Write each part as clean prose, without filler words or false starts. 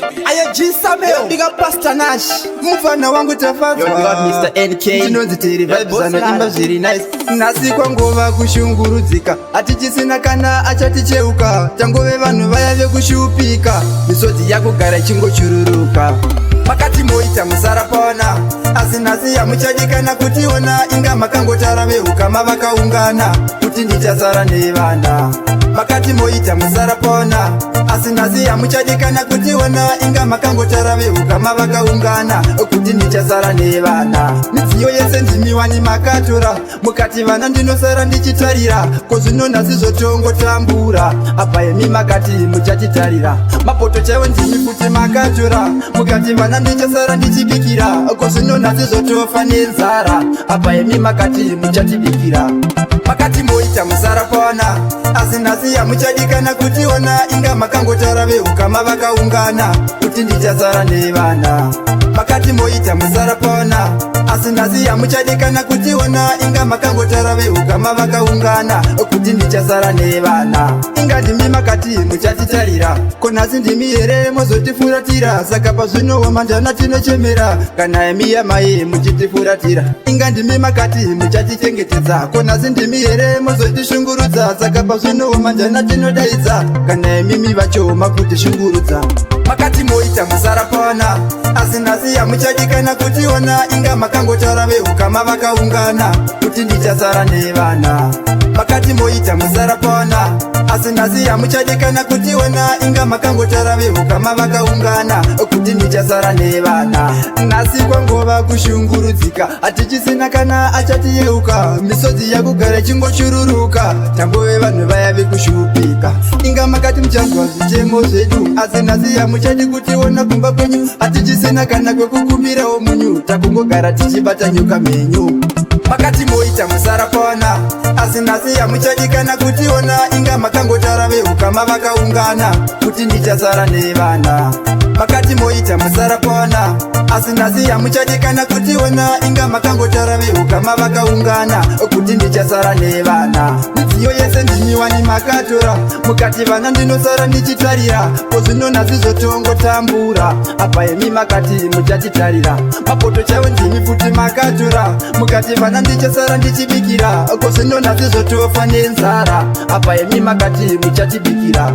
Aya G-Samuel, big up Pastor Nash. Mfana wangu tafadhali. Yo got Mr. NK. Ndinonzitiri vibes anoimba zviri nice. Nasi kwangova kushungurudzika. Atichisina kana achaticheuka. Tangove vanhu vaya vekushupika. Misodzi yakugara chingochururuka. Makati moita musarapona. Asi nasi yamuchadikana kutiona. Inga makangotara veukama vakaungana. Kuti ndichasara nevana. Makati moita musarapona. Asi nasi yamuchadikana kutiona. Inga makangotara veukama vakaungana. Kuti ndichasara nevana. Midziyo yese ndimiwani makatora. Mukati vana ndinosara ndichitarira. Kozvino nasi zvotongotambura. Apa emi makati muchatitarira. Mapoto chaiwo ndimi kuti makatora. Mukati vana ndichasara ndichibikira. Kozvino nasi zvotofa nenzara. Apa emi makati muchatibikira. Makati moita musarapona. Asi nasi yamuchadikana kutiona. Inga makangotara veukama vakaungana. Kuti ndichasara nevana. Makati moita musarapona. Asi nasi yamuchadikana kutiona. Inga makangotara veukama vakaungana. Kuti ndichasara nevana. Inga ndimi makati muchatitarira. Konasi ndimi here mozotifuratira. Saka pazvino wamandana tinochemera. Kana emi yamai muchitifuratira. Inga ndimi makati muchatichengetedza. Konasi ndimi here mozotishungurudza. Saka pazvino wamandana tinodaidza. Kana emi vacho makutishungurudza. Makati moita musarapona. Asi nasi yamuchadikana kutiona. Inga makangotara veukama vakaungana. Kuti ndichasara nevana. Makati moita musarapona. Asi nasi yamuchadikana kutiona. Inga makangotara veukama vakaungana. Kuti ndichasara nevana. Nasi kwangova kushungurudzika. Atichisina kana achatiyeuka. Misodzi yakugara chingochururuka. Tangove vanhu vaya vekushupika. Inga makati muchanzwa zvichemo zvedu. Asi nasi yamuchadi kutiona kumba kwenyu. Atichisina kana kwekukumbirawo munyu. Takungogara tichibata nyoka menyu. Makati moita musarapona. Asi nasi yamuchadikana kutiona. Inga makangotara veukama vakaungana. Kuti ndichasara nevana. Makati moita musarapona. Asi nasi yamuchadikana kutiona. Inga makangotara veukama vakaungana. Kuti ndichasara nevana. Midziyo yese ndimiwani makatora. Mukati vana ndinosara ndichitarira. Kozvino nasi zvotongotambura. Apa emi makati muchatitarira. Mapoto chaiwo ndimi futi makatora. Mukati vana ndichasara ndichibikira. Kozvino nasi zvotofa nenzara. Apa emi makati muchatibikira.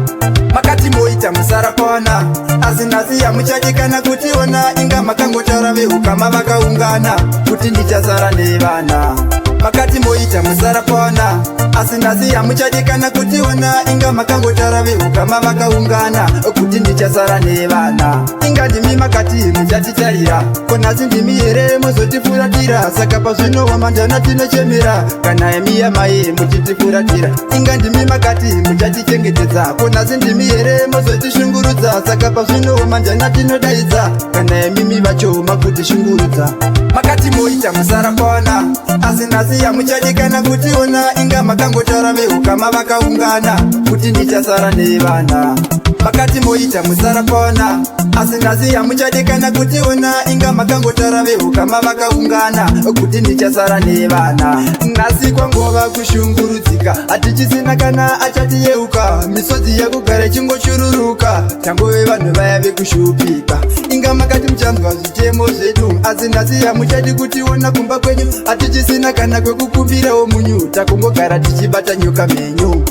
Makati moita musarapona. Asi nasi yamuchadikana kutiona. Inga makangotara veukama vakaungana. Kuti ndichasara nevana. Makati moita musarapona. Asi nasi yamuchadikana kutiona. Inga makangotara veukama vakaungana. Kuti ndichasara nevana. Inga ndimi makati muchatitarira. Konasi ndimi here mozotifuratira. Saka pazvino wamandana tinochemera. Kana emi yamai muchitifuratira. Inga ndimi makati muchatichengetedza. Konasi ndimi here mozotishungurudza. Saka pazvino wamandana tinodaidza. Kana emi vacho makutishungurudza. Makati moita musarapona. Asi nasi yamuchadikana kutiona. Inga makangotara veukama vakaungana. Kuti ndichasara nevana. Makati moita musarapona. Asi nasi yamuchadikana kutiona. Inga makangotara veukama vakaungana. Kuti ndichasara nevana. Nasi kwangova kushungurudzika. Atichisina kana achatiyeuka. Misodzi yakugara chingochururuka. Tangove vanhu vaya vekushupika. Inga makati muchanzwa zvichemo zvedu. Asi nasi yamuchadi kutiona kumba kwenyu. Atichisina kana kwekukumbirawo munyu. Takungogara tichibata nyoka menyu.